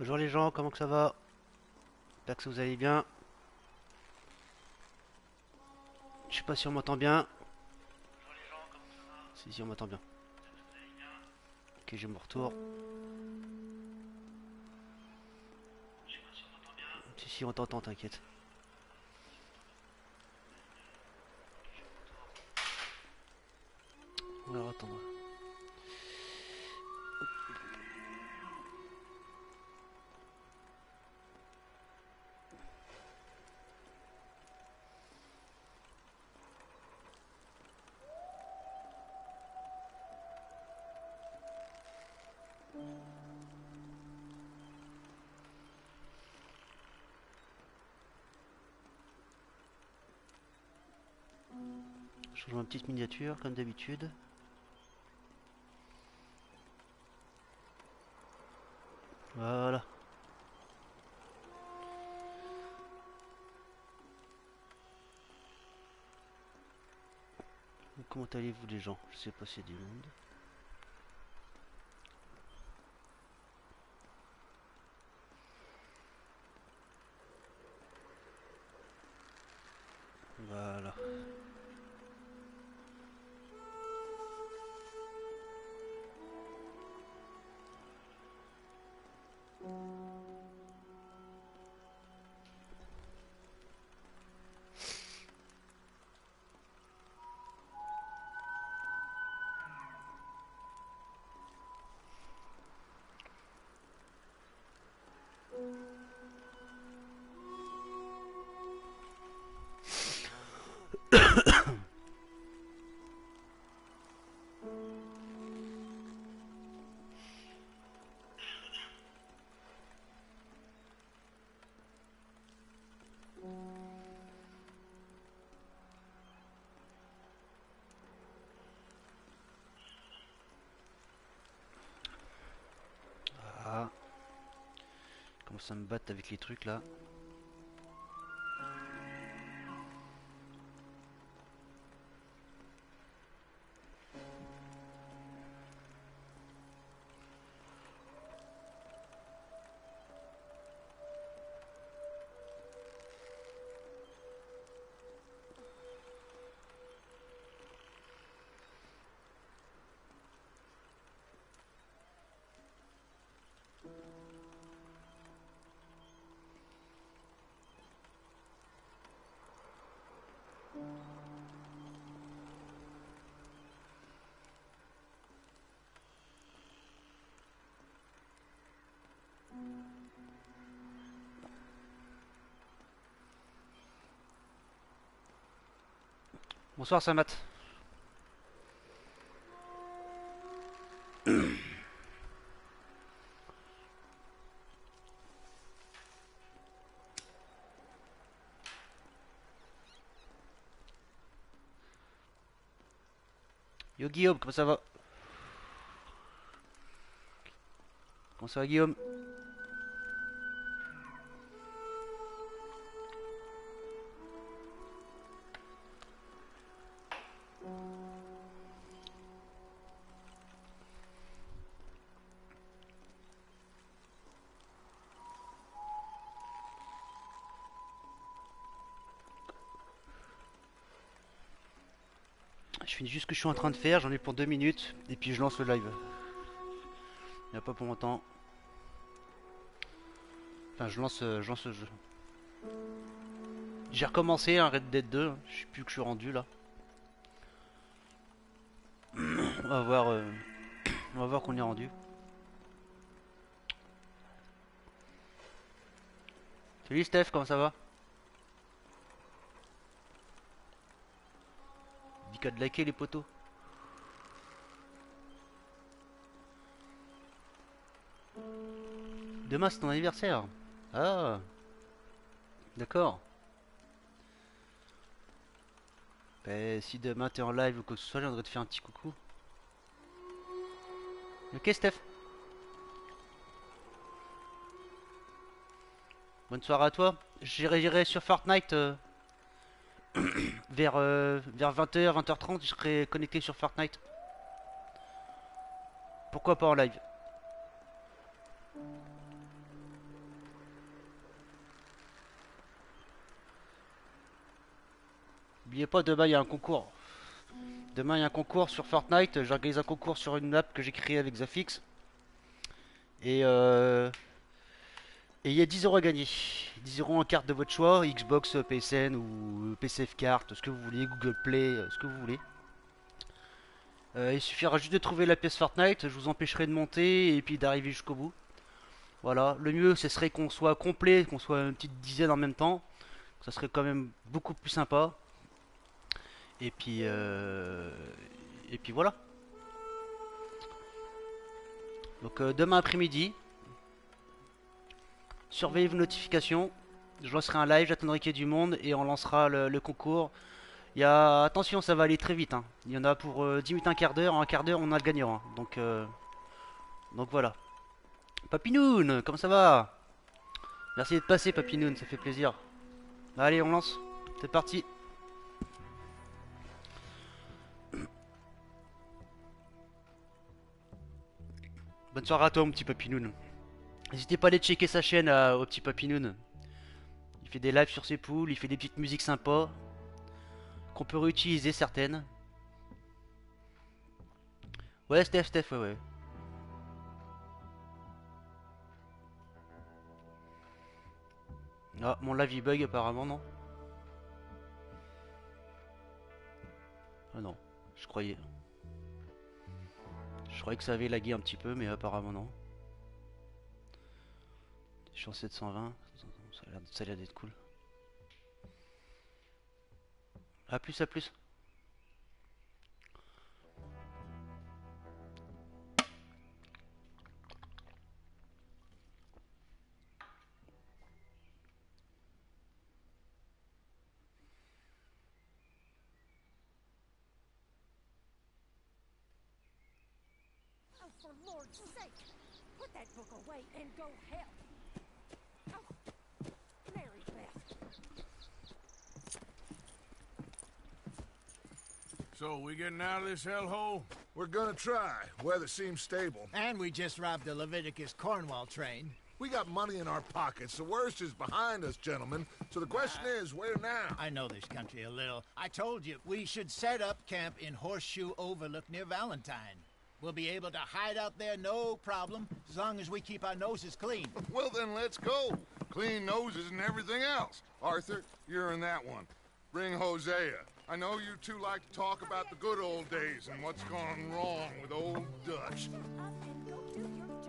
Bonjour les gens, comment que ça va? J'espère que vous allez bien. Je sais pas si on m'entend bien. Si on m'entend bien. Ok, j'ai mon retour. Si on t'entend, t'inquiète. Alors attends. Je change ma petite miniature comme d'habitude. Voilà. Comment allez-vous les gens? Je sais pas s'il y a du monde. Voilà. Ah. Comment ça me batte avec les trucs là. Bonsoir Samat. Yo Guillaume, comment ça va? Comment ça va Guillaume? Je finis juste ce que je suis en train de faire, j'en ai pour 2 minutes, et puis je lance le live. Il n'y a pas pour longtemps. Enfin, je lance le jeu. J'ai recommencé un Red Dead 2, je sais plus que je suis rendu là. On va voir qu'on est rendu. Salut Steph, comment ça va? Dis qu'à de liker les potos. Demain c'est ton anniversaire. Ah, d'accord. Bah, si demain t'es en live ou quoi que ce soit, je viendrai te faire un petit coucou. Ok Steph. Bonne soirée à toi. J'irai sur Fortnite vers 20h, 20h30. Je serai connecté sur Fortnite. Pourquoi pas en live? N'oubliez pas, demain il y a un concours. Demain il y a un concours sur Fortnite. J'organise un concours sur une map que j'ai créée avec Zafix. Et il y a 10 euros à gagner. 10 euros en carte de votre choix, Xbox, PSN ou PCF carte, ce que vous voulez, Google Play, ce que vous voulez. Il suffira juste de trouver la pièce Fortnite, je vous empêcherai de monter et puis d'arriver jusqu'au bout. Voilà, le mieux ce serait qu'on soit complet, qu'on soit une petite dizaine en même temps. Ça serait quand même beaucoup plus sympa. Et puis voilà. Donc demain après-midi, surveillez vos notifications. Je lancerai un live, j'attendrai qu'il y ait du monde et on lancera le concours. Attention, ça va aller très vite, hein. Il y en a pour 10 minutes, un quart d'heure. En un quart d'heure, on a le gagnant, hein. Donc voilà. Papinoun, comment ça va? Merci d'être passé, Papinoun, ça fait plaisir. Allez, on lance. C'est parti. Bonne soirée à toi, mon petit Papinoun. N'hésitez pas à aller checker sa chaîne au petit Papinoun. Il fait des lives sur ses poules, il fait des petites musiques sympas. Qu'on peut réutiliser certaines. Ouais, Steph, ouais. Ah, mon live il bug apparemment, non? Ah non, je croyais. Je croyais que ça avait lagué un petit peu, mais apparemment non. Je suis en 720, ça a l'air d'être cool. A plus, à plus. Oh, for Lord's sake! Put that book away and go help! Oh, Mary Beth. So, we getting out of this hellhole? We're gonna try. Weather seems stable. And we just robbed the Leviticus Cornwall train. We got money in our pockets. The worst is behind us, gentlemen. So the question is, where now? I know this country a little. I told you, we should set up camp in Horseshoe Overlook near Valentine. We'll be able to hide out there, no problem, as long as we keep our noses clean. Well, then let's go. Clean noses and everything else. Arthur, you're in that one. Bring Hosea. I know you two like to talk about the good old days and what's gone wrong with old Dutch. Up and go do your job.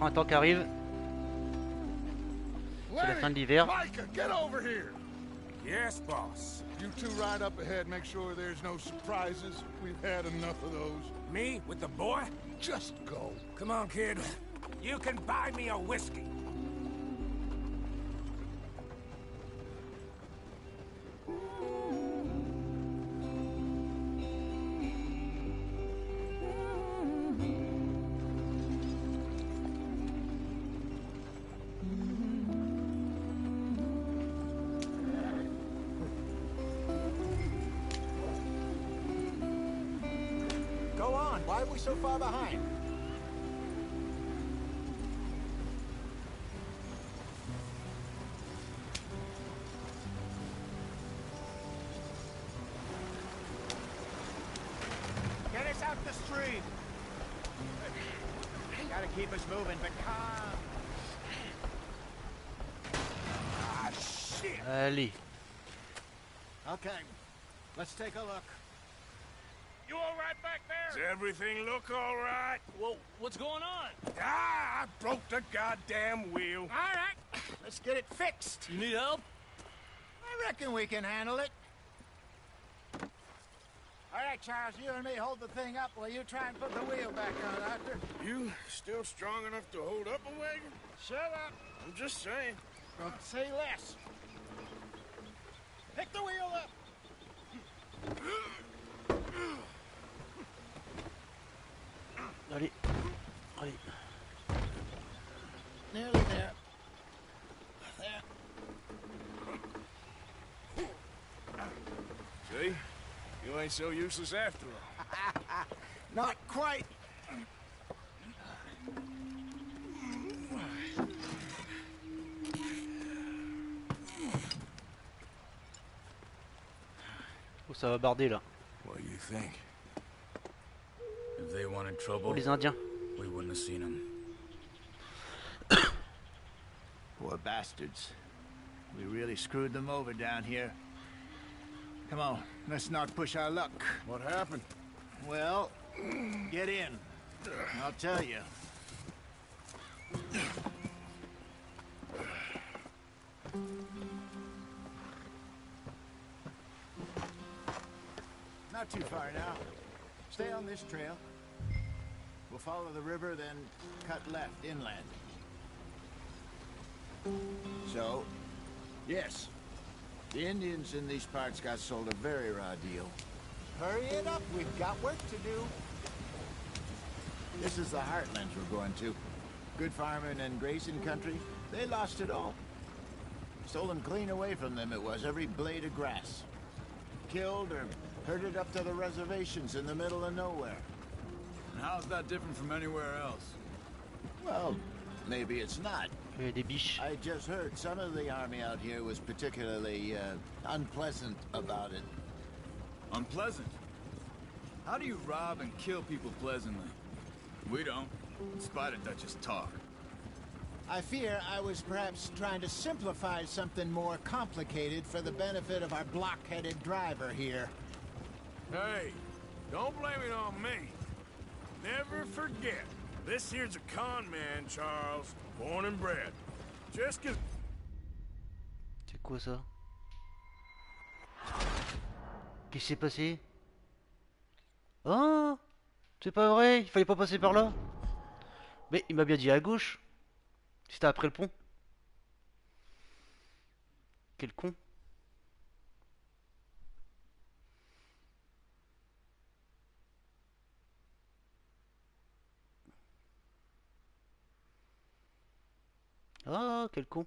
Le printemps qui arrive. C'est la fin de l'hiver. Micah, get over here. Yes, boss. You two ride up ahead, make sure there's no surprises. We've had enough of those. Me with the boy? Just go. Come on, kid. You can buy me a whiskey. Go on, why are we so far behind? Get us out the stream! Gotta keep us moving, but calm. Ah, shit. Allez. Okay, let's take a look. You all right back there? Does everything look all right? Well, what's going on? Ah, I broke the goddamn wheel. All right, let's get it fixed. You need help? I reckon we can handle it. All right, Charles, you and me hold the thing up while you try and put the wheel back on, Arthur. You still strong enough to hold up a wagon? Shut up. I'm just saying. Don't say less. Pick the wheel up. Allez, allez. Nearly there. There. See? You ain't so useless after all. Not quite. Oh, ça va barder là. What do you think? If they wanted Oh, trouble, les Indiens. we wouldn't have seen them. Poor bastards. We really screwed them over down here. Come on, let's not push our luck. What happened? Well, get in. I'll tell you. Not too far now. Stay on this trail. We'll follow the river, then cut left inland. So, yes, the Indians in these parts got sold a very raw deal. Hurry it up, we've got work to do. This is the heartlands we're going to. Good farming and grazing country, they lost it all. Stolen clean away from them it was, every blade of grass. Killed or herded up to the reservations in the middle of nowhere. And how's that different from anywhere else? Well, maybe it's not. Il y a des biches. I just heard some of the army out here was particularly unpleasant about it. Unpleasant? How do you rob and kill people pleasantly? We don't, in spite of Dutch's talk. I fear I was perhaps trying to simplify something more complicated for the benefit of our block-headed driver here. Hey, don't blame it on me. Never forget, this here's a con man, Charles, born and bred. Just 'cause... C'est quoi ça? Qu'est-ce qui s'est passé? Oh! C'est pas vrai, il fallait pas passer par là. Mais il m'a bien dit à gauche. C'était après le pont. Quel con. Ah, quel con.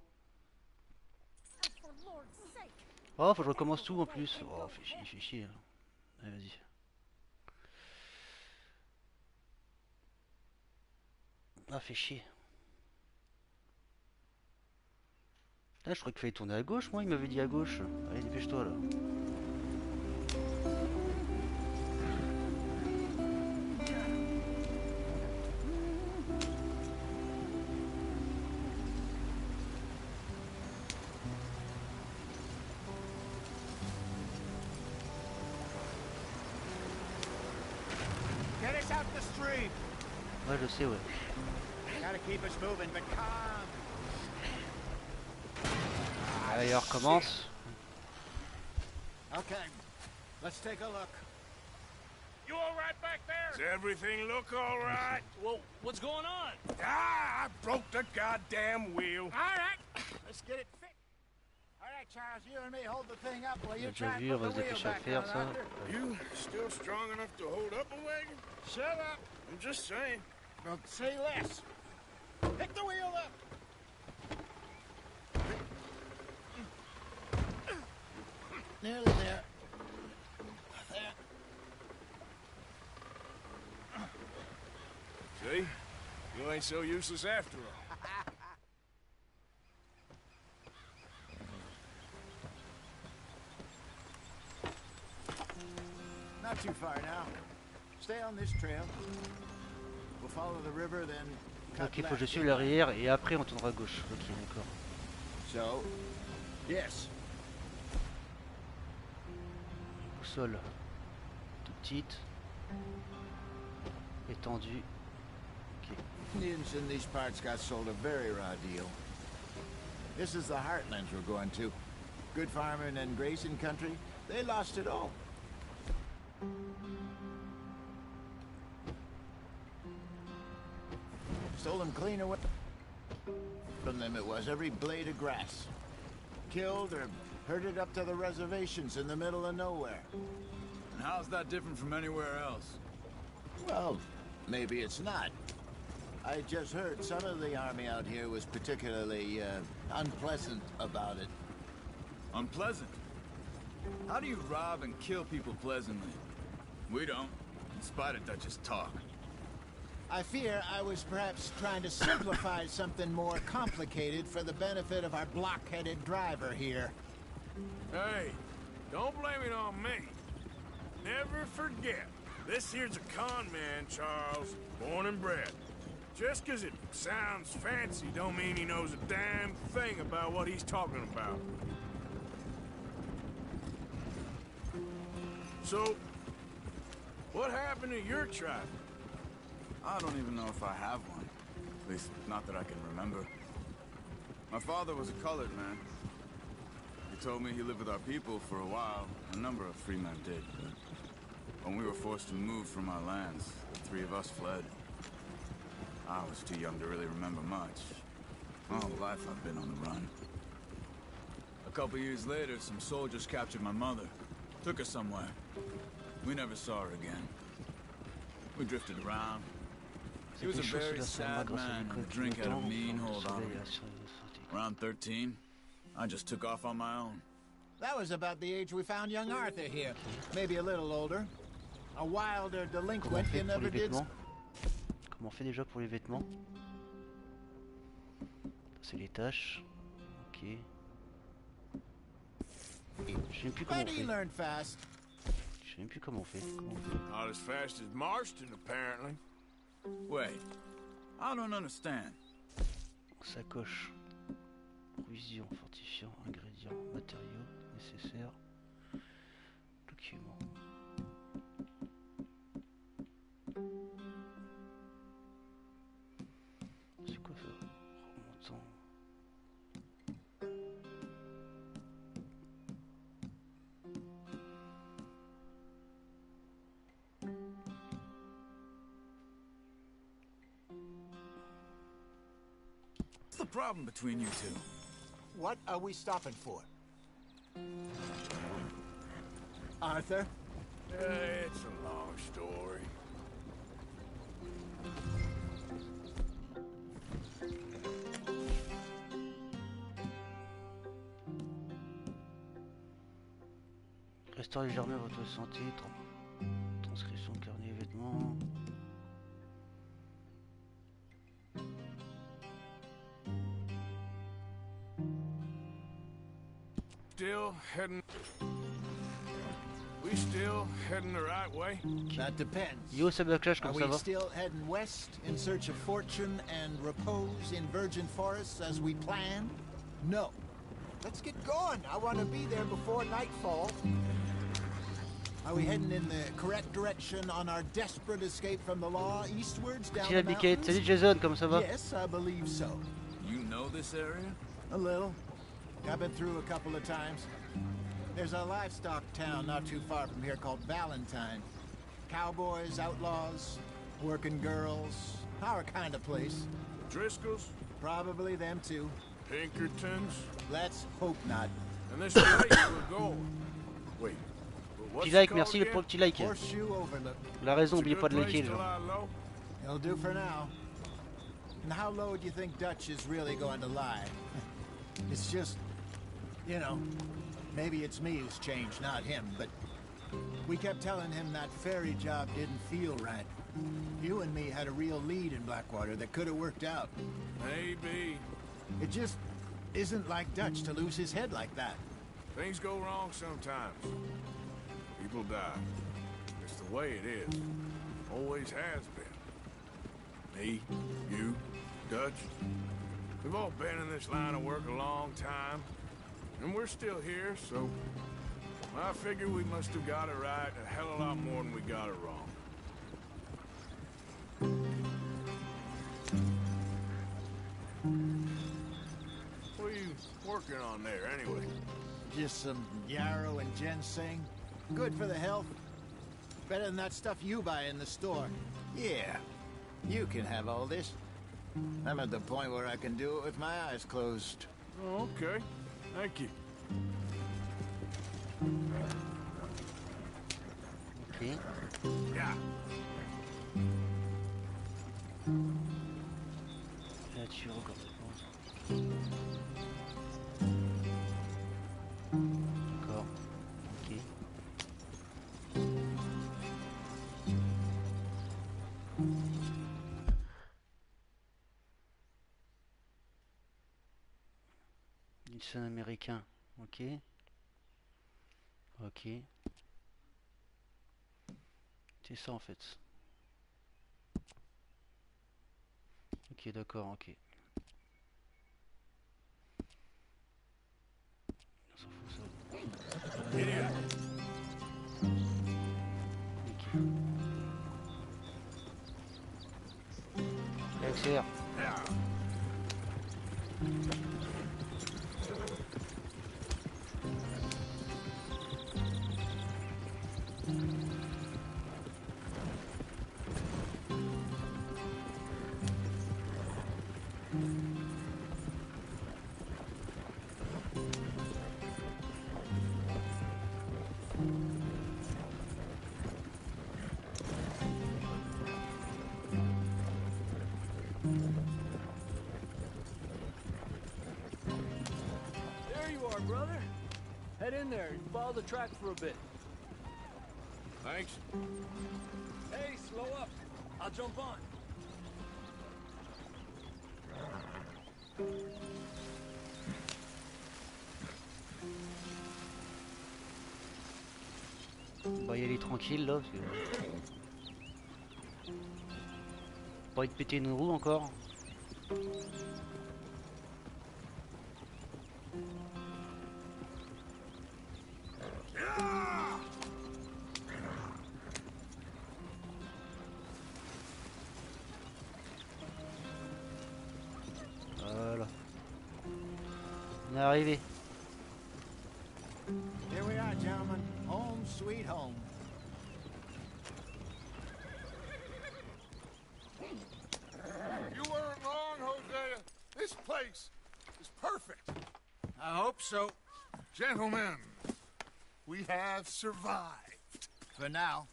For Lord's sake. Oh, faut que je recommence tout en plus. Oh, fais chier. Allez, vas-y. Ah, fait chier. Ah, je croyais qu'il fallait tourner à gauche, moi, il m'avait dit à gauche. Allez, dépêche-toi là. Get us out the stream. Ouais, je sais, ouais. Gotta keep us moving, but calm. Allez, on recommence. Okay, let's take a look. You all right back there? Does everything look all right? Well, what's going on? Ah, I broke the goddamn wheel. All right, let's get it fixed. All right, Charles, you and me hold the thing up while On you a déjà try and vu, on put va the se wheel dépêcher à back faire on, ça. Arthur. You still strong enough to hold up a wagon? Shut up. I'm just saying. Don't say less. Pick the wheel up. Nearly there. There. See? You ain't so useless after all. Not too far now. Stay on this trail. We'll follow the river, then cut Ok, faut que je left. suive l'arrière et après on tournera à gauche. Ok, d'accord. So, yes. Boussole toute petite. Étendue. Ok. Indians in these parts got sold a very raw deal. This is the heartlands we're going to. Good farming and grazing country. They lost it all. Stole them clean away from them. It was every blade of grass. Killed or herded up to the reservations in the middle of nowhere. And how's that different from anywhere else? Well, maybe it's not. I just heard some of the army out here was particularly unpleasant about it. Unpleasant? How do you rob and kill people pleasantly? We don't, in spite of Dutch's talk. I fear I was perhaps trying to simplify something more complicated for the benefit of our block-headed driver here. Hey, don't blame it on me. Never forget, this here's a con man, Charles, born and bred. Just 'cause it sounds fancy don't mean he knows a damn thing about what he's talking about. So, what happened to your tribe? I don't even know if I have one. At least, not that I can remember. My father was a colored man. He told me he lived with our people for a while. A number of free men did, but when we were forced to move from our lands, the three of us fled. I was too young to really remember much. All life I've been on the run. A couple years later, some soldiers captured my mother. Took her somewhere. We never saw her again. We drifted around. He was a very sad man, and drink had a mean hold on him. Around 13, I just took off on my own. That was about the age we found young Arthur here. Maybe a little older. A wilder delinquent you never did. Comment on fait déjà pour les vêtements? C'est les tâches. Ok. Je sais même plus comment on fait. Je sais même plus comment on fait. Not as fast as Marston, apparently. Wait, I don't understand. Sacoche. Provisions, fortifiants, ingrédients, matériaux nécessaires. Documents. C'est quoi ça? Remontant. What's the problem between you two? What are we stopping for? Arthur? It's a long story. Restaurez légèrement votre santé. Transcription, carnet, vêtements. Still heading... We still heading the right way? That depends. Yo, ça backlash Are comme ça we va. still heading west in search of fortune and repose in virgin forests as we planned? No. Let's get going. I want to be there before nightfall. Are we heading in the correct direction on our desperate escape from the law eastwards down Petit the labikette. mountains? Salut Jason, comment ça va? Yes, I believe so. You know this area? A little. I've been through a couple of times. There's a livestock town not too far from here called Valentine. Cowboys, outlaws, working girls, our kind of place. Driscoll's? Probably them too. Pinkertons? Let's hope not. And this place we're going. Wait. What's Petit it like, called merci again? pour le petit like. Horseshoe Overlook. La raison, It's a oubliez pas good de liker place les to gens. lie low. It'll do for now. And how low do you think Dutch is really going to lie? It's just, you know, maybe it's me who's changed, not him, but we kept telling him that ferry job didn't feel right. You and me had a real lead in Blackwater that could have worked out. Maybe. It just isn't like Dutch to lose his head like that. Things go wrong sometimes. People die. It's the way it is. Always has been. Me, you, Dutch. We've all been in this line of work a long time. And we're still here, so I figure we must have got it right a hell of a lot more than we got it wrong. What are you working on there, anyway? Just some yarrow and ginseng. Good for the health. Better than that stuff you buy in the store. Yeah, you can have all this. I'm at the point where I can do it with my eyes closed. Oh, okay. Thank you. Ok. Yeah. Là-dessus, encore. D'accord. Ok. Nixon américain. Ok. Ok. C'est ça en fait. Ok, d'accord, ok. On s'en fout ça. Idiot. Ok. Accélère. Yeah. There you are, brother. Head in there and follow the track for a bit. Thanks. Hey, slow up. I'll jump on. On va y aller tranquille là parce que... Pas envie de péter une roue encore. Voilà. On est arrivé. Here we are, gentlemen. Home sweet home. You weren't wrong, Hosea. This place is perfect. I hope so. Gentlemen, we have survived. For now.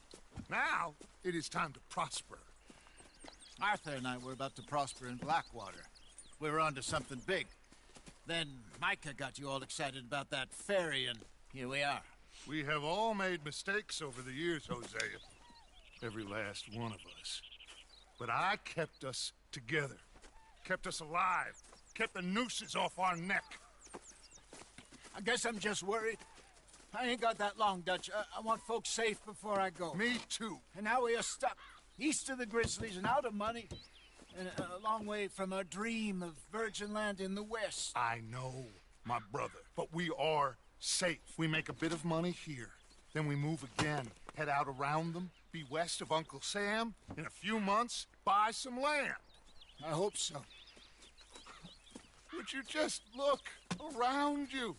Now, it is time to prosper. Arthur and I were about to prosper in Blackwater. We were onto something big. Then Micah got you all excited about that ferry, and here we are. We have all made mistakes over the years, Hosea. Every last one of us. But I kept us together. Kept us alive. Kept the nooses off our neck. I guess I'm just worried. I ain't got that long, Dutch. I want folks safe before I go. Me too. And now we are stuck east of the Grizzlies and out of money, and a long way from our dream of virgin land in the west. I know, my brother, but we are safe. We make a bit of money here, then we move again, head out around them, be west of Uncle Sam, in a few months, buy some land. I hope so. Would you just look around you?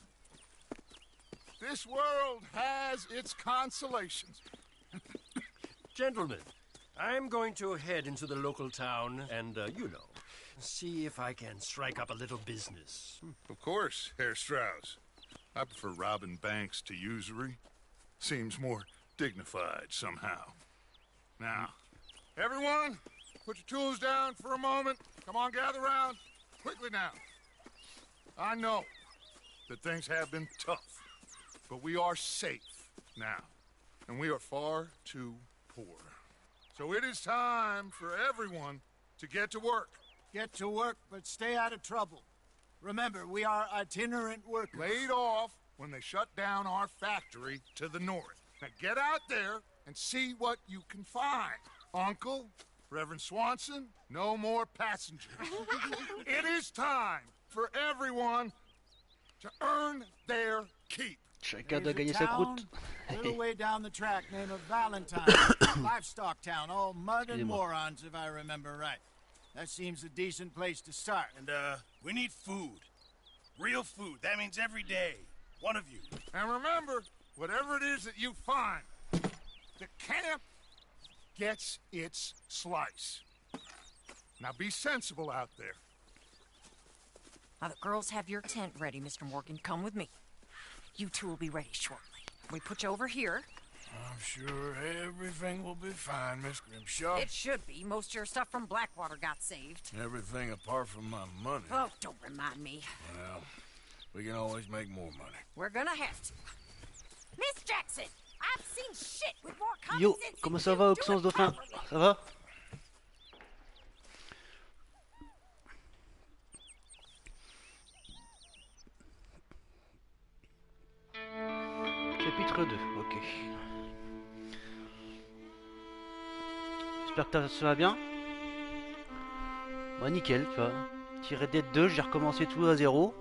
This world has its consolations. Gentlemen, I'm going to head into the local town and, see if I can strike up a little business. Of course, Herr Strauss. I prefer robbing banks to usury. Seems more dignified somehow. Now, everyone, put your tools down for a moment. Come on, gather round. Quickly now. I know that things have been tough, but we are safe now, and we are far too poor. So it is time for everyone to get to work. Get to work, but stay out of trouble. Remember, we are itinerant workers. Laid off when they shut down our factory to the north. Now get out there and see what you can find. Uncle, Reverend Swanson, no more passengers. It is time for everyone to earn their keep. Chacun doit There's a gagner sa town, croûte. little way down the track, name of Valentine. Livestock town, all mud and Excusez-moi. morons, if I remember right. That seems a decent place to start. And, we need food. Real food. That means every day. One of you. And remember, whatever it is that you find, the camp gets its slice. Now be sensible out there. Now the girls have your tent ready, Mr. Morgan. Come with me. You two will be ready shortly. We put you over here. I'm sure everything will be fine, Miss Grimshaw. It should be. Most of your stuff from Blackwater got saved. Everything apart from my money. Oh, don't remind me. Well, we can always make more money. We're gonna have to. Miss Jackson, I've seen shit with more common Yo, sense comment than ça va, you. Do Oxens it Dauphin? properly. Ça va? Chapitre 2, ok. J'espère que ça va bien. Bah nickel, tu vois. Tiré d'être 2, j'ai recommencé tout à zéro.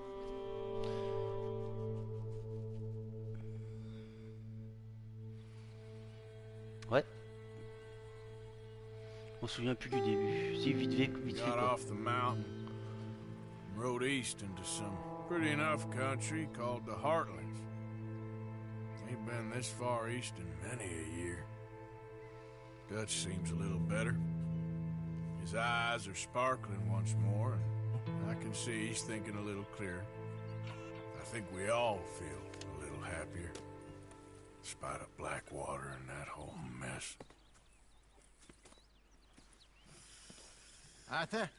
Ouais. On se souvient plus du début. Si vite fait Got quoi. off the mountain, rode east into some pretty enough country called the Heartlands. Ain't been this far east in many a year. Dutch seems a little better. His eyes are sparkling once more, and I can see he's thinking a little clearer. I think we all feel a little happier, in spite of Blackwater and that whole mess. Arthur?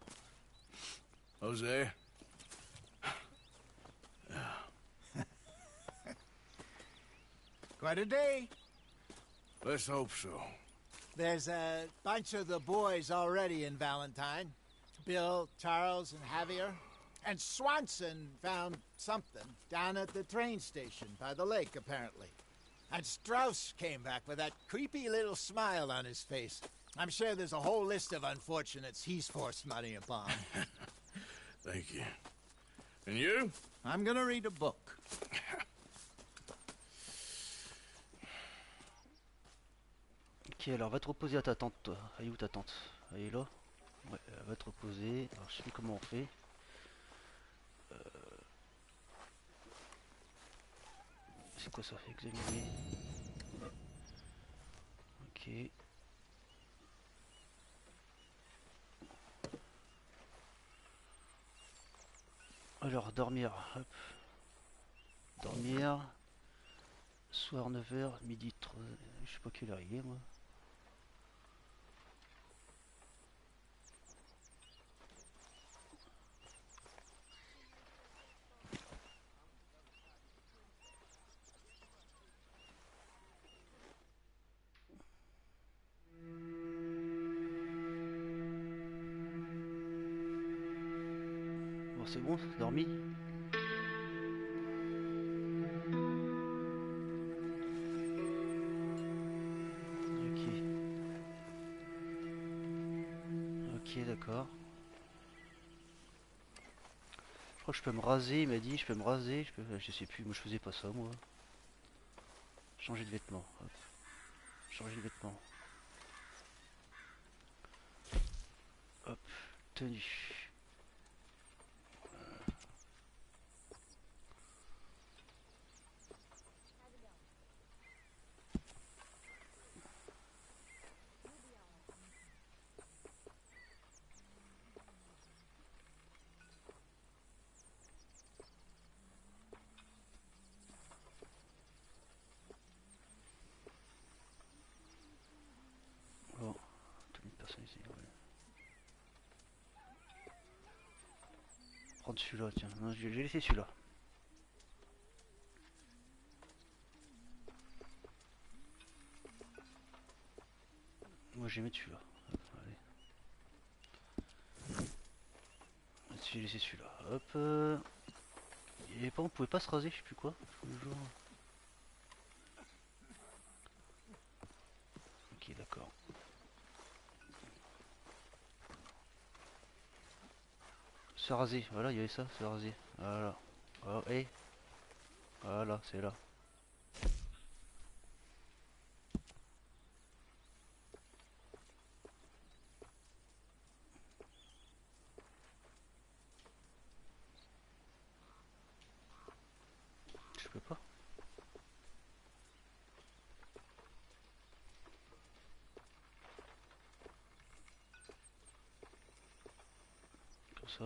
Jose? Quite a day. Let's hope so. There's a bunch of the boys already in Valentine. Bill, Charles, and Javier. And Swanson found something down at the train station by the lake, apparently. And Strauss came back with that creepy little smile on his face. I'm sure there's a whole list of unfortunates he's forced money upon. Thank you. And you? I'm gonna read a book. Ok, alors va te reposer à ta tante, toi. Elle est où ta tante? Elle est là? Ouais, elle va te reposer. Alors je sais plus comment on fait. C'est quoi ça? Examiner. Ok. Alors dormir. Hop. Dormir. Soir 9h, midi 3. Je sais pas quelle heure il est moi. Bon c'est bon, dormi. Ok, d'accord. Je crois que je peux me raser, il m'a dit, je peux me raser, je sais plus, moi je faisais pas ça moi. Changer de vêtements, hop. Changer de vêtements. Hop, tenue. Bon, tenue personnalisée, ouais. Prendre celui-là, tiens. Non, je vais laisser celui-là. Moi, je vais mettre celui-là. Hop, allez. Je vais laisser celui-là. Hop. Et pas, on pouvait pas se raser, je sais plus quoi. Toujours. Ok, d'accord. Se raser, voilà, il y avait ça, se raser. Voilà. Oh, et voilà, c'est là. ça.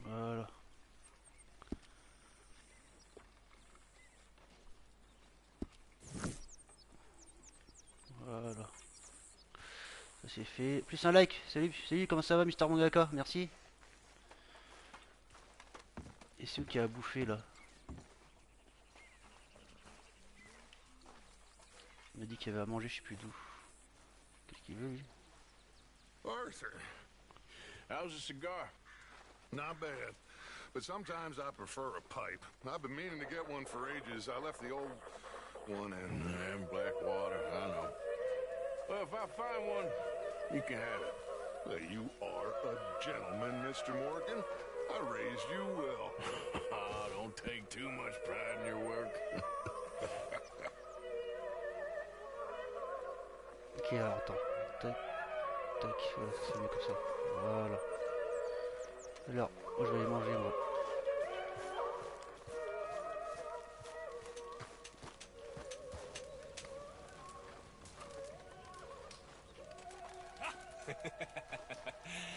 Voilà. Voilà. Ça c'est fait. Plus un like. Salut, comment ça va, Mister Mangaka? Merci. Et c'est où qui a bouffé là? Il m'a dit qu'il y avait à manger, je sais plus d'où. Qu'est-ce qu'il veut lui? Arthur, how's a cigar? Not bad, but sometimes I prefer a pipe. I've been meaning to get one for ages. I left the old one in Blackwater, I know. Well, if I find one, you can have it. Well, you are a gentleman, Mr. Morgan. I raised you well. Don't take too much pride in your work. Ok, alors attends. Tac, tac, voilà, c'est mieux comme ça. Voilà. Alors, moi je vais aller manger moi.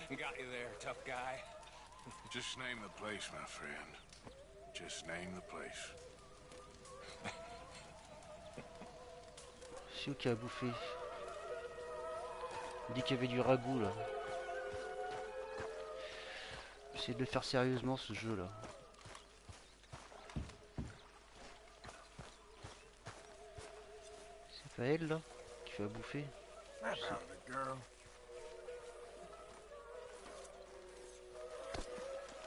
Got you there, tough guy. Just name the place, my friend. Just name the place. C'est où qui a bouffé? Il dit qu'il y avait du ragoût là. J'essaie de le faire sérieusement ce jeu là. C'est pas elle là qui fait à bouffer? I found it, girl.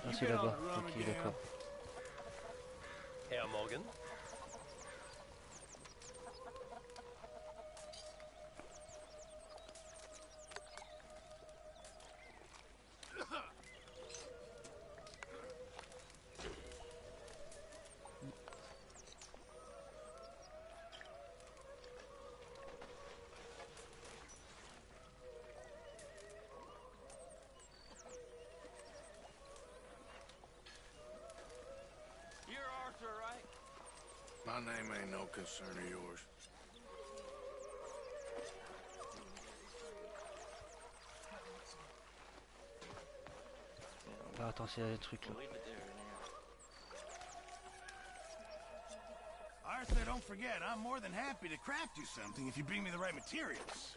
Ah c'est là-bas, ok d'accord. Herr Morgan? My name ain't no concern of yours. Ah, attends, c'est un truc là. Arthur, don't forget, I'm more than happy to craft you something if you bring me the right materials.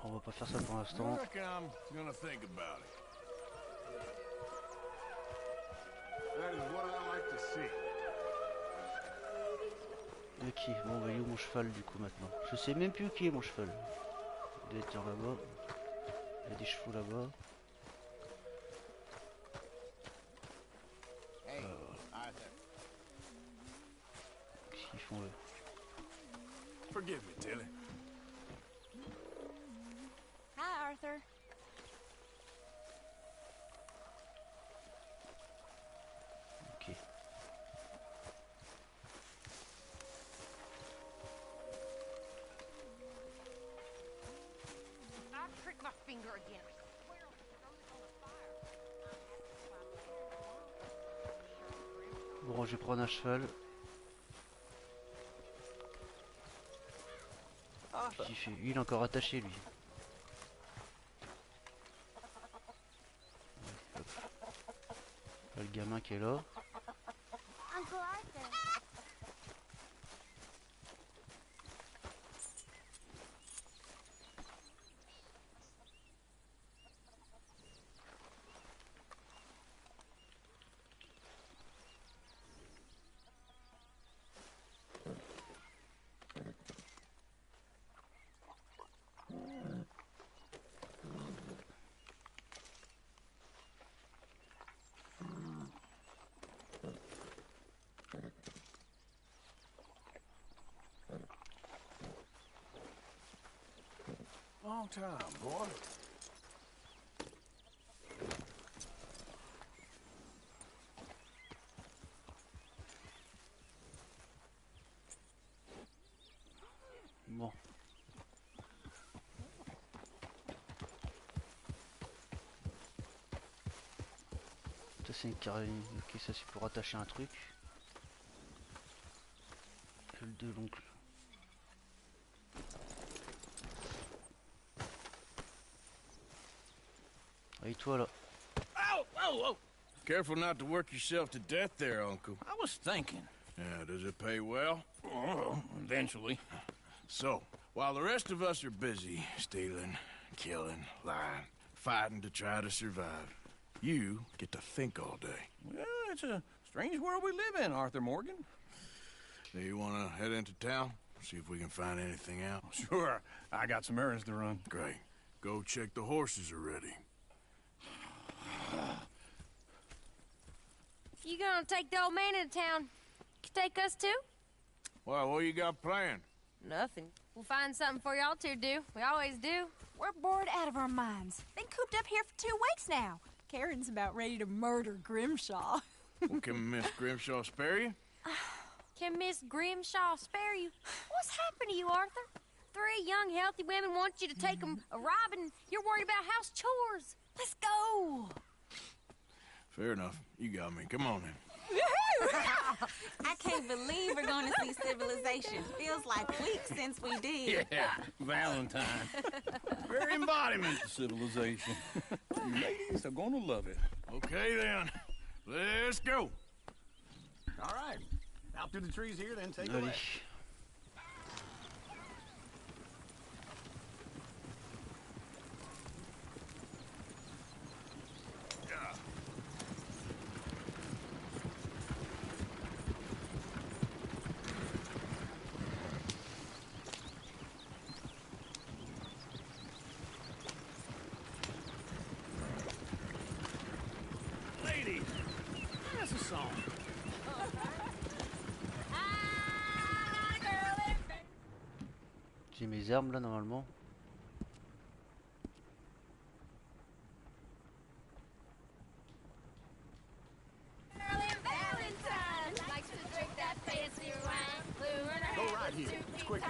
On va pas faire ça pour I l'instant. reckon I'm gonna think about it. That is what I like to see. Ok, bon bah il est où mon cheval du coup maintenant? Je sais même plus qui est mon cheval. Il doit être là-bas. Il y a des chevaux là-bas. Hey, Arthur. Qu'est-ce qu'ils font eux? Forgive me, Tilly. Hi, Arthur. Ok. I pricked my finger again. Bon, je vais prendre un cheval. Qu'est-ce qu'il fait? Lui, il est encore attaché lui. Hop. Là, le gamin qui est là. Uncle Arthur. Long time, boy. Bon. Ça c'est une carabine. Ok, ça c'est pour attacher un truc. de l'oncle. Et toi là? Oh, oh, oh! Careful not to work yourself to death there, Uncle. I was thinking. Yeah, does it pay well? Oh, eventually. So, while the rest of us are busy stealing, killing, lying, fighting to try to survive, you get to think all day. Well, it's a strange world we live in, Arthur Morgan. Do you want to head into town? See if we can find anything out? Sure, I got some errands to run. Great. Go check the horses are ready. You gonna take the old man into town? Take us too? Well, what you got planned? Nothing. We'll find something for y'all to do. We always do. We're bored out of our minds. Been cooped up here for 2 weeks now. Karen's about ready to murder Grimshaw. Well, can Miss Grimshaw spare you? Can Miss Grimshaw spare you? What's happened to you, Arthur? 3 young, healthy women want you to take them a robbing. You're worried about house chores. Let's go. Fair enough. You got me. Come on then. I can't believe we're going to see civilization. Feels like weeks since we did. Yeah, Valentine. Very embodiment of civilization. Ladies are gonna love it. Okay then. Let's go. All right. Out through the trees here, then take away. Allez. Ladies, that's a song. J'ai mes armes là normalement. Go right here. It's quicker.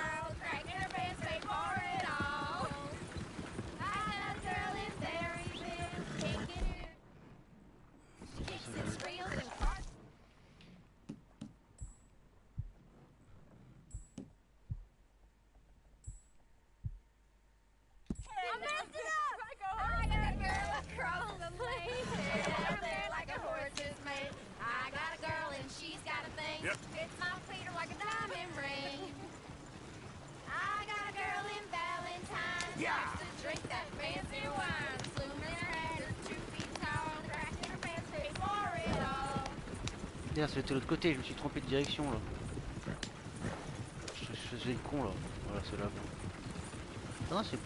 Yep. It's my Peter like a diamond ring. I got a girl in Valentine. Yeah. Likes to drink that fancy wine. Blooming in her head is 2 feet tall. Cracking her pants pay for it all. Merde, c'était de l'autre côté, je me suis trompé de direction là. Je faisais le con là. Voilà, c'est là. Non, c'est.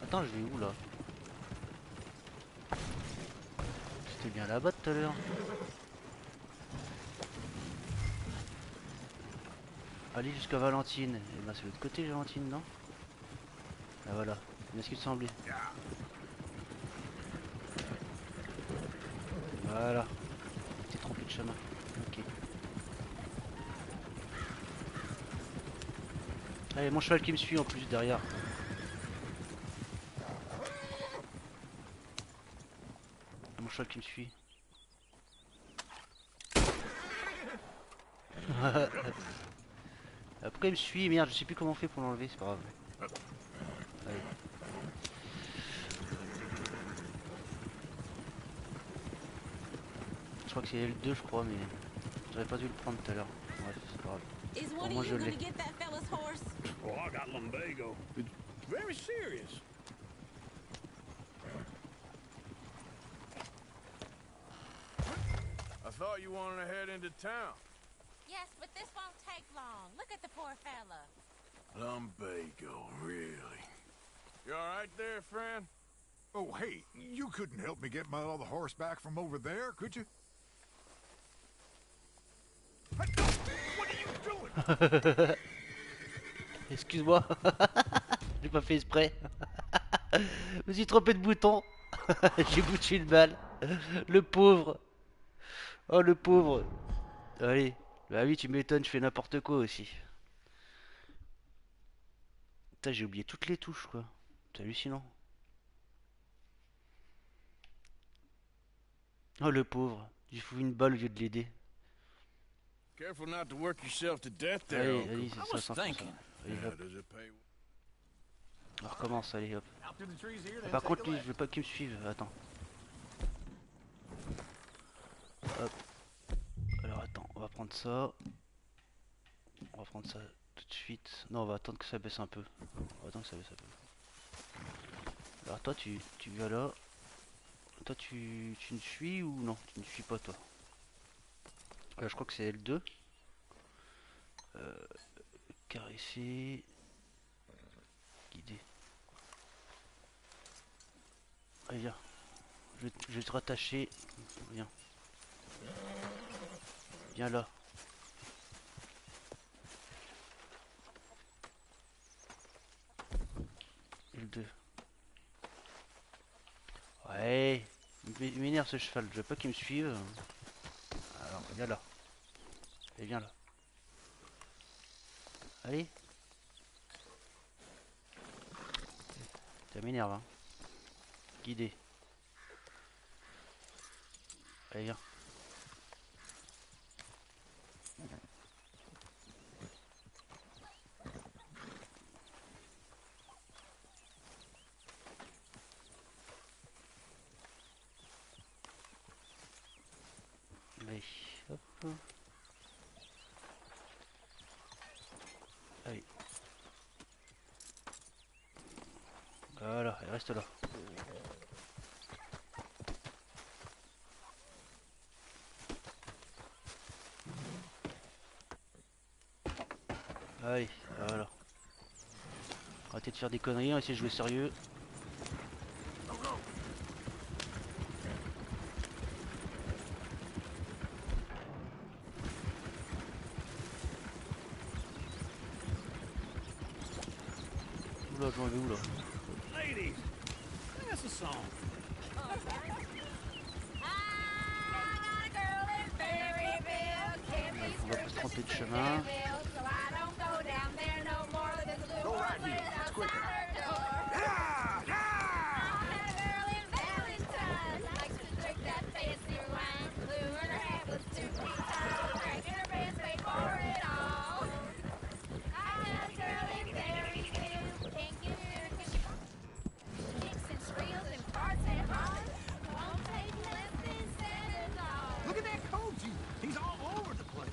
Attends, je vais où là? C'était bien là-bas tout à l'heure. Aller jusqu'à Valentine. Et ben c'est l'autre côté Valentine, non? Ah voilà, c'est bien ce qu'il semblait. Voilà. T'es trompé de chemin. Ok. Allez, mon cheval qui me suit en plus derrière. Mon cheval qui me suit. Pourquoi il me suit? Merde, je sais plus comment on fait pour l'enlever, c'est pas grave. Allez. Je crois que c'est L2 je crois, mais j'aurais pas dû le prendre tout à l'heure. Bref, c'est pas grave. Is Au one moins of je you l'ai. going to get that fella's horse? Oh, I got lumbago. It's very serious. I thought you wanted to head into town. Yes, but this won't take long. Look at the poor fella. Lumbago, really? You alright there, friend? Oh, hey, you couldn't help me get my other horse back from over there, could you? What are you doing? Excuse-moi. J'ai pas fait exprès. Je me suis trompé de bouton. J'ai bouché une balle. Le pauvre. Oh le pauvre. Allez. Bah oui, tu m'étonnes, je fais n'importe quoi aussi. Putain, j'ai oublié toutes les touches quoi. C'est hallucinant. Oh le pauvre. J'ai foutu une balle au lieu de l'aider. Careful not to work yourself to death there, Allez, Uncle. allez, c'est ça, 100%. Allez, hop. Does it pay? On recommence, allez, hop. Out through the trees here, then Par take contre, a lui, left. je veux pas qu'il me suive. Attends. Hop. Alors, attends, on va prendre ça. On va prendre ça tout de suite. Non, on va attendre que ça baisse un peu. On va attendre que ça baisse un peu. Alors, toi, tu vas là. Toi, tu me suis ou non? Tu ne suis pas, toi. Là, je crois que c'est L2. Caresser. Guider. Allez, viens. Je vais te rattacher. Viens. Viens là. L2. Ouais. Il m'énerve ce cheval. Je veux pas qu'il me suive. Alors, viens là. Et viens là. Allez. Ça m'énerve, hein. Guider. Allez, viens. Allez, hop. Allez. Voilà, elle reste là. Allez, voilà. Arrêtez de faire des conneries, on va essayer de jouer sérieux. Oula, j'en vais où là? Ladies, that's a song. On va pas se tromper de chemin. Go right here. It's quicker. Look at that Koji. He's all over the place.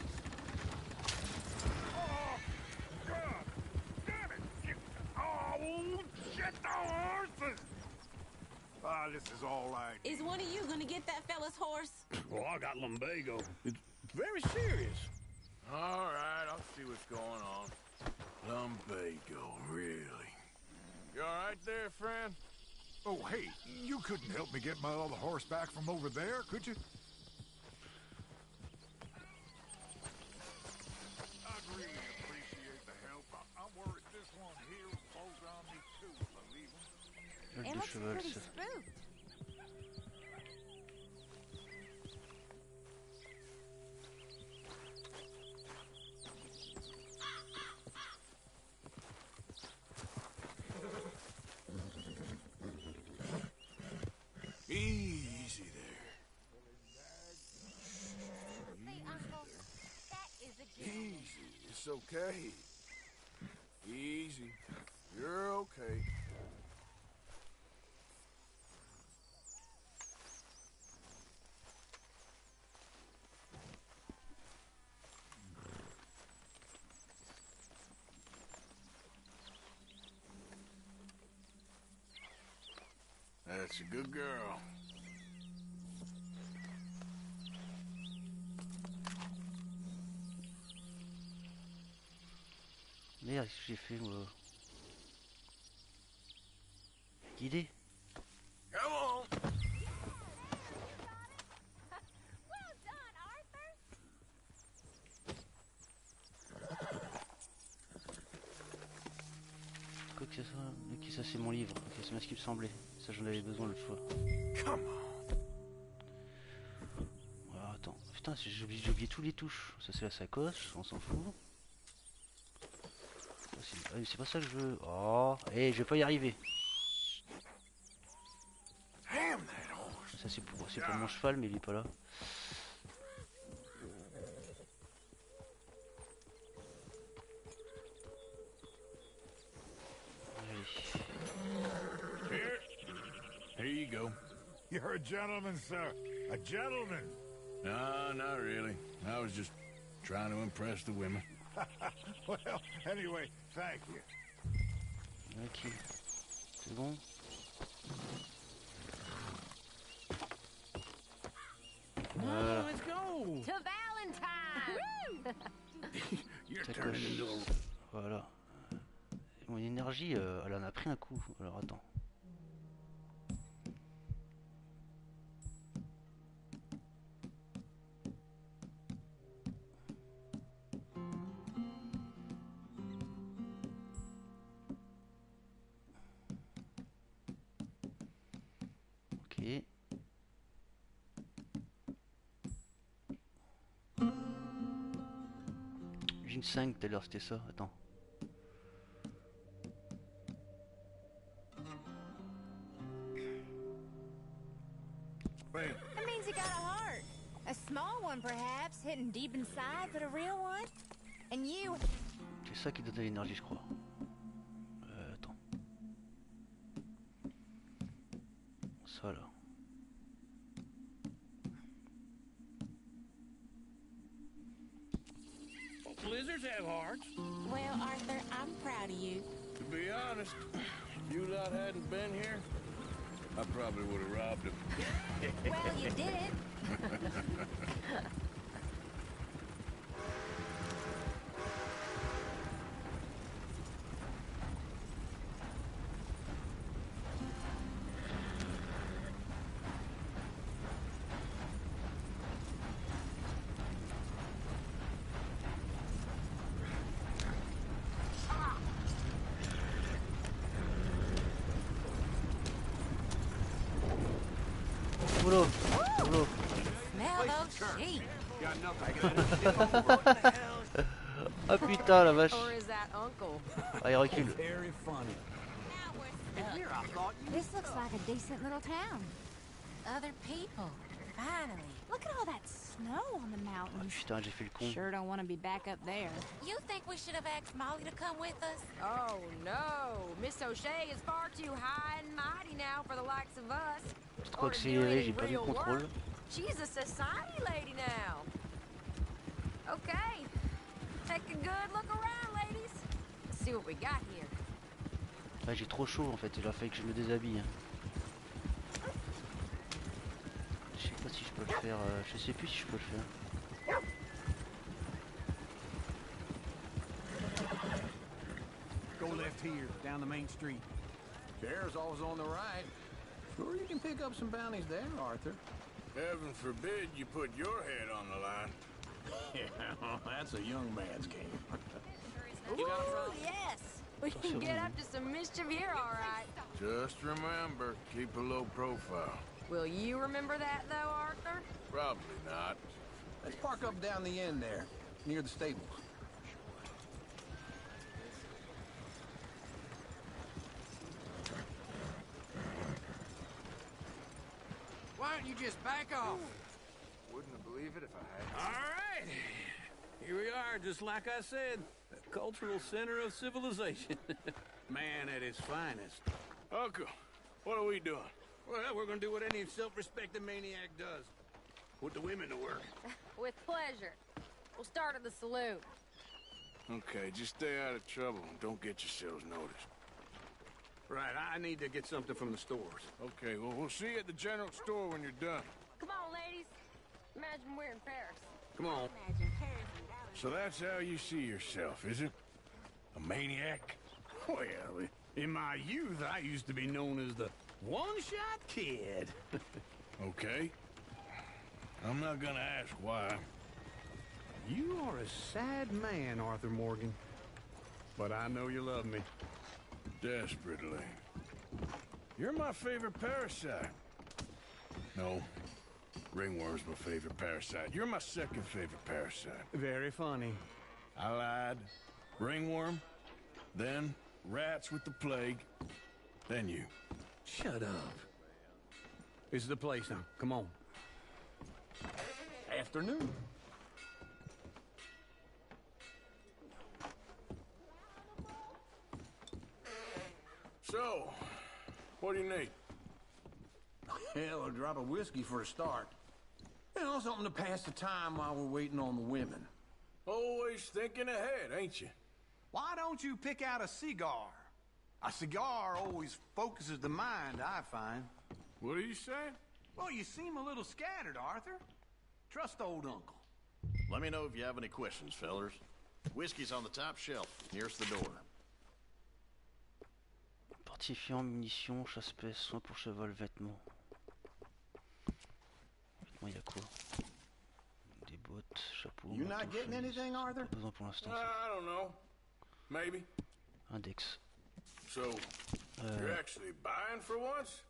Oh, God. Damn it. Oh, shit, the horses. Ah, this is all I need. Is one of you gonna get that fella's horse? Well, I got lumbago. It's very serious. All right, I'll see what's going on. Lumbago, really? You all right there, friend? Oh, hey, you couldn't help me get my other horse back from over there, could you? I'd really appreciate the help. I'm worried this one here will fall on me too if I leave him. It looks pretty spooked. Easy there. Hey, Uncle, that is a gift. Easy. It's okay. Easy. You're okay. That's a good girl. Merde, qu'est-ce que j'ai fait moi? Guider. Come on. Well done, Arthur. Quoi que ce soit. Ok, ça c'est mon livre. Ok, c'est bien ce qui me semblait. Ça j'en avais besoin l'autre fois. Come on. Alors, attends. Putain, j'ai oublié tous les touches. Ça c'est la sacoche, on s'en fout. C'est pas ça que je veux. Oh, je vais pas y arriver. Damn that horse. Ça c'est pour mon cheval, mais il est pas là. You're a gentleman, sir. A gentleman. No, not really. I was just trying to impress the women. Well, anyway, thank you. Ok. C'est bon. Voilà. Let's go. To Valentine! You're Ça turning coche. into a... Voilà. Mon énergie, elle en a pris un coup. Alors attends. Ok. J'ai une 5 tout à l'heure, c'était ça. Attends. That means you got a heart. A small one, perhaps, hidden deep inside, but a real one. And you... C'est ça qui donne de l'énergie, je crois. Attends. Ça là. Lizards have hearts. Well, Arthur, I'm proud of you. To be honest, if you lot hadn't been here, I probably would have robbed him. Well, you did it. Boulot, boulot. Smell those sheep. Ah putain la vache. Or is that uncle? Ah il recule. Very funny. This looks like a decent little town. Other people. Finally. Look at all that snow on the Ah mountains. putain j'ai fait le con. Sure don't want to be back up there. You think we should have asked Molly to come with us? Oh, no. Miss O'Shea is far too high and mighty now for the likes of us. C'est trop accéléré, j'ai perdu le contrôle. She's a society lady now. Okay. Take a good look around, ladies. Let's see what we got here. Ah, j'ai trop chaud en fait, il a fallu que je me déshabille. Je sais pas si je peux le faire, je sais plus si je peux le faire. Go left here, down the main street. Chair's always on the right. Sure, you can pick up some bounties there, Arthur. Heaven forbid you put your head on the line. Yeah, that's a young man's game. Ooh, yes. We can get up to some mischief here, all right. Just remember, keep a low profile. Will you remember that, though, Arthur? Probably not. Let's park up down the end there, near the stables. Why don't you just back off? Wouldn't have believed it if I had. All right. Here we are, just like I said. The cultural center of civilization. Man at his finest. Uncle, what are we doing? Well, we're gonna do what any self-respecting maniac does. Put the women to work. With pleasure. We'll start at the saloon. Okay, just stay out of trouble and don't get yourselves noticed. Right, I need to get something from the stores. Okay, well, we'll see you at the general store when you're done. Come on, ladies. Imagine we're in Paris. Come on. Imagine Paris and Dallas. So that's how you see yourself, is it? A maniac? Well, in my youth, I used to be known as the one-shot kid. Okay. I'm not gonna ask why. You are a sad man, Arthur Morgan. But I know you love me. Desperately. You're my favorite parasite. No. Ringworm's my favorite parasite. You're my second favorite parasite. Very funny. I lied. Ringworm, then rats with the plague, then you. Shut up. This is the place now. Come on. Afternoon. So, what do you need? Hell, a drop of whiskey for a start. You know, something to pass the time while we're waiting on the women. Always thinking ahead, ain't you? Why don't you pick out a cigar? A cigar always focuses the mind, I find. What are you saying? Well, you seem a little scattered, Arthur. Trust old uncle. Let me know if you have any questions, fellers. Whiskey's on the top shelf, nearest the door. Fortifiant, munitions, chasse-pêche, soins pour cheval, vêtements. Vêtements, y a quoi? Des bottes, chapeau. You not getting anything, Arthur? Pas besoin pour l'instant. I don't know. Maybe. Index. So, you're actually buying for once?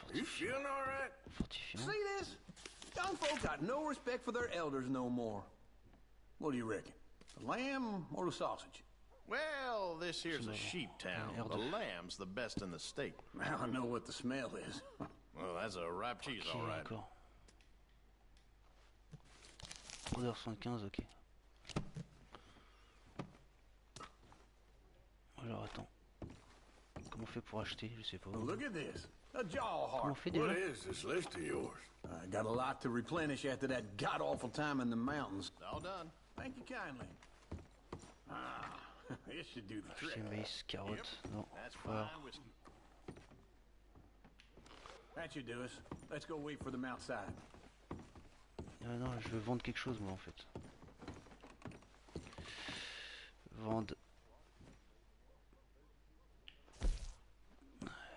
Are you feeling all right? Fortifiant. See this? Young folk got no respect for their elders no more. What do you reckon? The lamb or the sausage? Well, this here's a sheep town. The lamb's the best in the state. Now I know what the smell is. Well, that's a ripe cheese, all right. D'accord. 3h75, ok. Alors attends. Comment on fait pour acheter? Je sais pas. Look at this. A jaw Comment on heart. fait déjà? What is this list of yours? I got a lot to replenish after that god-awful time in the mountains. All done. Thank you kindly. Ah, this should do the trick. Acheter maïs, carottes. Non. That's Voilà. fine whiskey. That should do us. Let's go wait for them outside. Ah non, je veux vendre quelque chose moi en fait. Vendre.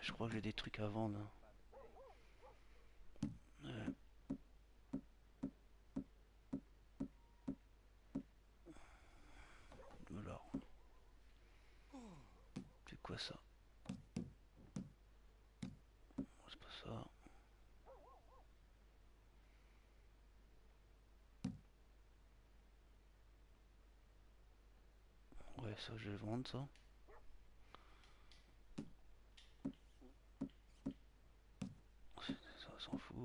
Je crois que j'ai des trucs à vendre. Alors. C'est quoi ça? C'est pas ça. Ouais, ça je vais vendre ça. Ça s'en fout.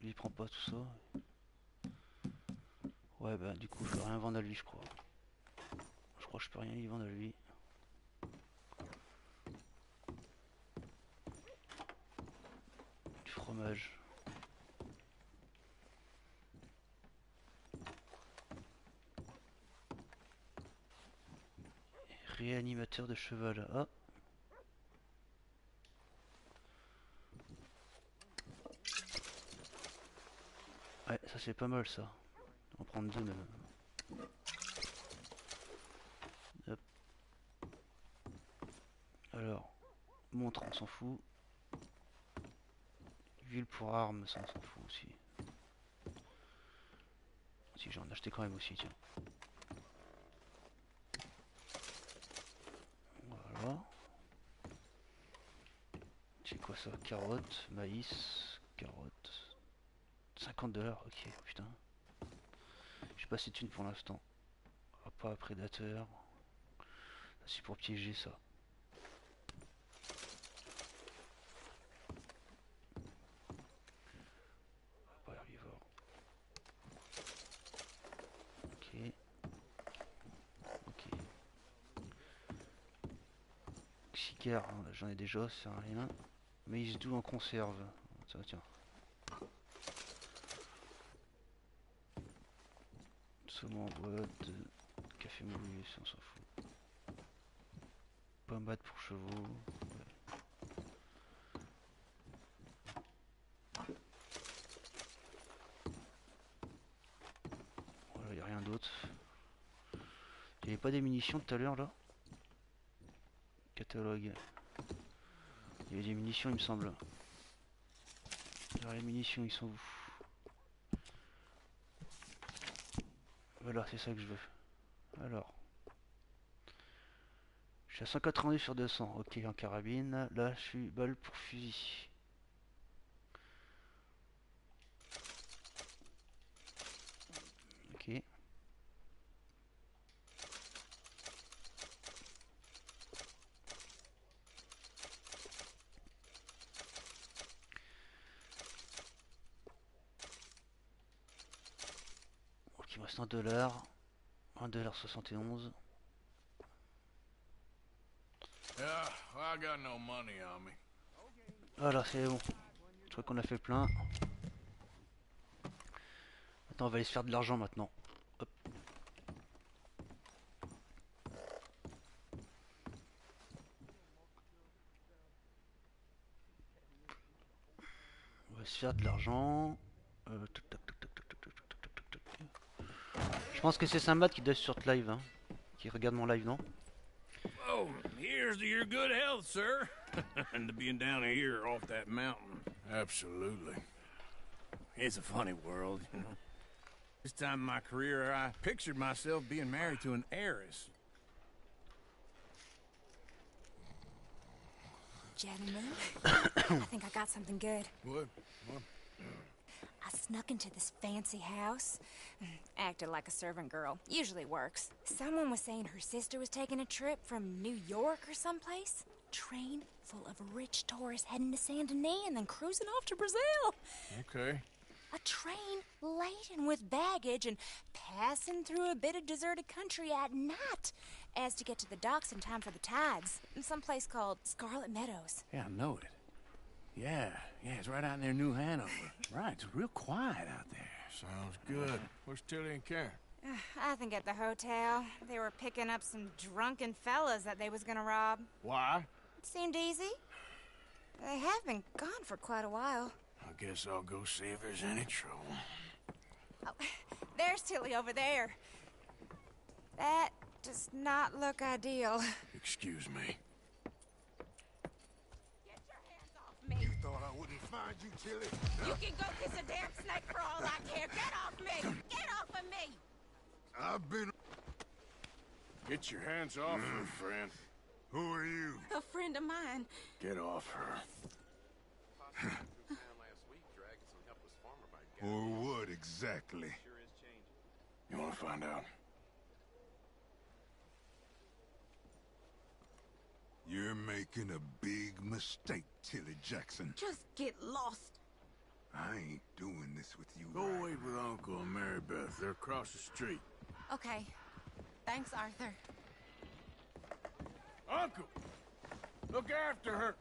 Lui il prend pas tout ça. Ouais bah du coup je peux rien vendre à lui je crois. Je crois que je peux rien lui vendre à lui. Du fromage. Réanimateur de cheval. Ah. Ouais, ça c'est pas mal ça. On va prendre deux même. Hop. Alors, montre, on s'en fout. Huile pour armes, ça on s'en fout aussi. Si j'en ai acheté quand même aussi, tiens. Voilà. C'est quoi ça? Carottes, maïs, carottes. 50$, ok, putain. J'ai pas assez de thunes pour l'instant. Ah, pas prédateur. C'est pour piéger ça. Pas herbivore. Ok. Ok. Cigare, j'en ai déjà, ça sert à rien. Maïs doux en conserve. Ça, tiens. Saumon en boîte, café moulu, ça on s'en fout. Pommade pour chevaux. Ouais. Voilà, y a rien d'autre. Il n'y avait pas des munitions tout à l'heure là? Catalogue. Il y avait des munitions il me semble. Alors les munitions ils sont où? Voilà, c'est ça que je veux. Alors. Je suis à 182 sur 200. Ok, en carabine. Là, je suis balle pour fusil. Ok. Il me reste $1. $1,71. Yeah, well, I got no money on me. Voilà, c'est bon. crois qu'on a fait plein. Attends, on va aller se faire de l'argent maintenant. Hop. On va se faire de l'argent. Je pense que c'est Samad qui doit être sur le live, hein. Qui regarde mon live, non? Oh, here's to your good health, sir. And to being down here off that mountain. Absolutely. It's a funny world, you know. This time in my career, I pictured myself being married to an heiress. Gentlemen, I think I got something good. What? I snuck into this fancy house. Acted like a servant girl. Usually works. Someone was saying her sister was taking a trip from New York or someplace. Train full of rich tourists heading to Saint Denis and then cruising off to Brazil. Okay. A train laden with baggage and passing through a bit of deserted country at night as to get to the docks in time for the tides in some place called Scarlet Meadows. Yeah, I know it. Yeah, it's right out near New Hanover. Right, it's real quiet out there. Sounds good. Where's Tilly and Karen? I think at the hotel. They were picking up some drunken fellas that they was gonna rob. Why? It seemed easy. They have been gone for quite a while. I guess I'll go see if there's any trouble. Oh, there's Tilly over there. That does not look ideal. Excuse me. Get your hands off me. You thought I wouldn't find you, Tilly? You can go kiss a damn snake for all I care. Get off me! Get off of me! I've been... Get your hands off her, friend. Who are you? A friend of mine. Get off her. Or what exactly? You want to find out? You're making a big mistake, Tilly Jackson. Just get lost. I ain't doing this with you. Go away with Uncle and Mary Beth. They're across the street. Okay. Thanks, Arthur. Uncle! Look after her.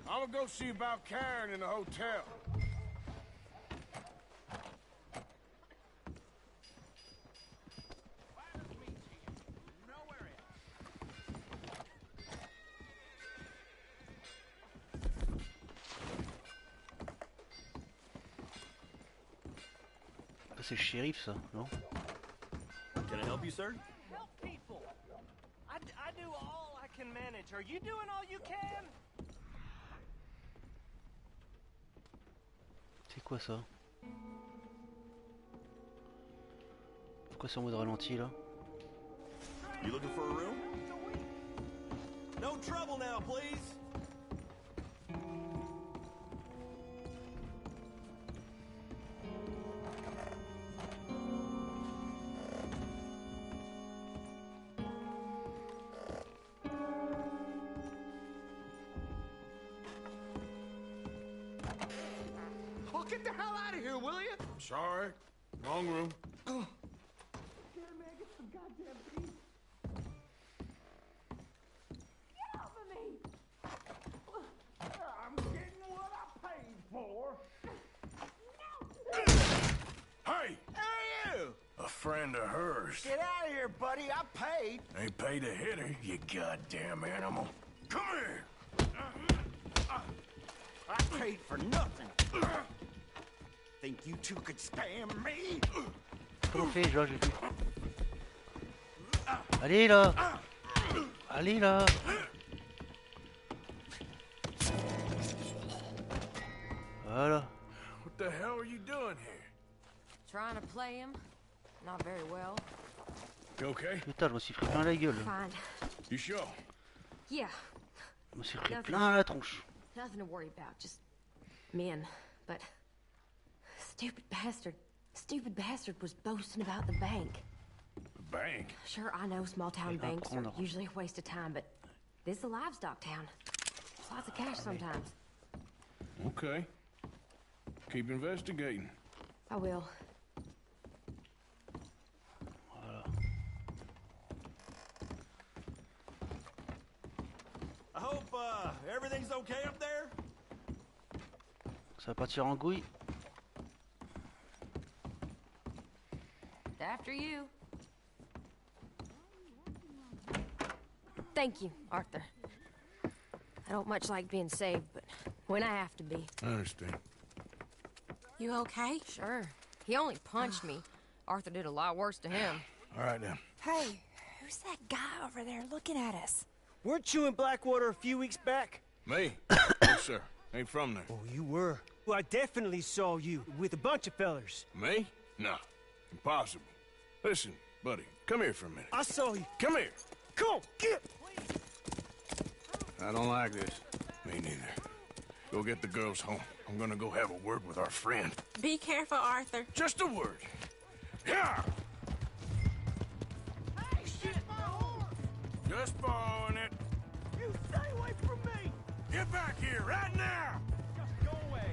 I'm gonna go see about Karen in the hotel. C'est le shérif, ça, non? Can I help you, sir? Help people. I do all I can manage. Are you doing all you can? C'est quoi ça? Pourquoi c'est en mode ralenti là? You looking for a room? No trouble now, please. Get the hell out of here, will you? Sorry. Wrong room. Get him, man. Get some goddamn peace. Get off of me! I'm getting what I paid for. Hey! Hey, you! A friend of hers. Get out of here, buddy. I paid. Ain't paid to hit her, you goddamn animal. Come here! I paid for nothing. Think you two could scam me? Comment on fait, là, j'ai vu. Allez là! Allez là! Voilà. What the hell are you doing here? Trying to play him? Not very well. You okay? Putain, je me suis pris plein la gueule. Fine. You sure? Yeah. Je me suis pris plein la tronche. Nothing to worry about. Just men. But stupid bastard was boasting about the bank. The bank? Sure, I know small town banks are usually a waste of time, but this is a livestock town. There's lots of cash sometimes. Okay. Keep investigating. I will. I hope everything's okay up there. Ça va partir en gouille. After you. Thank you, Arthur. I don't much like being saved, but when I have to be. I understand. You okay? Sure. He only punched me. Arthur did a lot worse to him. All right, then. Hey, who's that guy over there looking at us? Weren't you in Blackwater a few weeks back? Me? No, sir. Ain't from there. Oh, you were. Well, I definitely saw you with a bunch of fellers. Me? No. Impossible. Listen, buddy, come here for a minute. I saw you. Come here. Come on, get! I don't like this. Me neither. Go get the girls home. I'm gonna go have a word with our friend. Be careful, Arthur. Just a word. Yeah! Hey, shit, my horse! Just borrowing it. You stay away from me! Get back here right now! Just go away.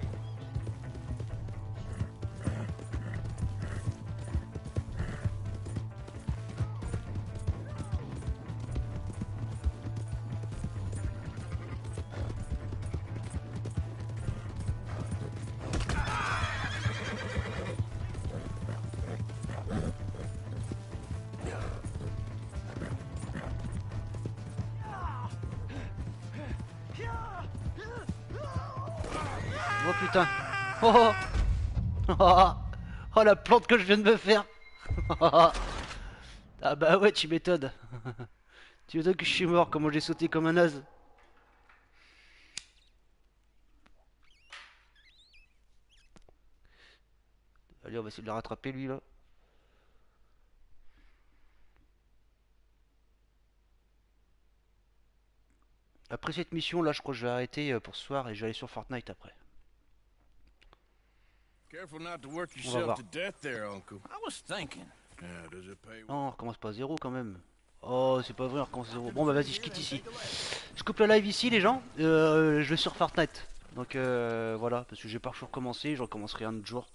Oh putain. Oh, oh. Oh la plante que je viens de me faire. Ah bah ouais, tu m'étonnes. Tu m'étonnes que je suis mort, comment j'ai sauté comme un naze. Allez, on va essayer de le rattraper lui là. Après cette mission là, je crois que je vais arrêter pour ce soir et je vais aller sur Fortnite après. Careful not to work On va voir. yourself to death there, Uncle. I was thinking. Yeah, does it pay? Non, on recommence pas à zéro quand même. Oh, c'est pas vrai, on recommence à zéro. Bon bah vas-y, je quitte ici. Je coupe le live ici les gens. Je vais sur Fortnite. Donc voilà, parce que j'ai pas recommencé, je recommencerai un autre jour.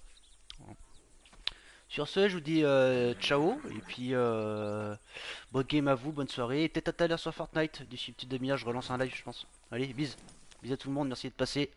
Sur ce, je vous dis ciao. Et puis bonne game à vous, bonne soirée. Et peut-être à tout à l'heure sur Fortnite. D'ici une petite demi-heure, je relance un live, je pense. Allez, bis. Bis à tout le monde, merci de passer.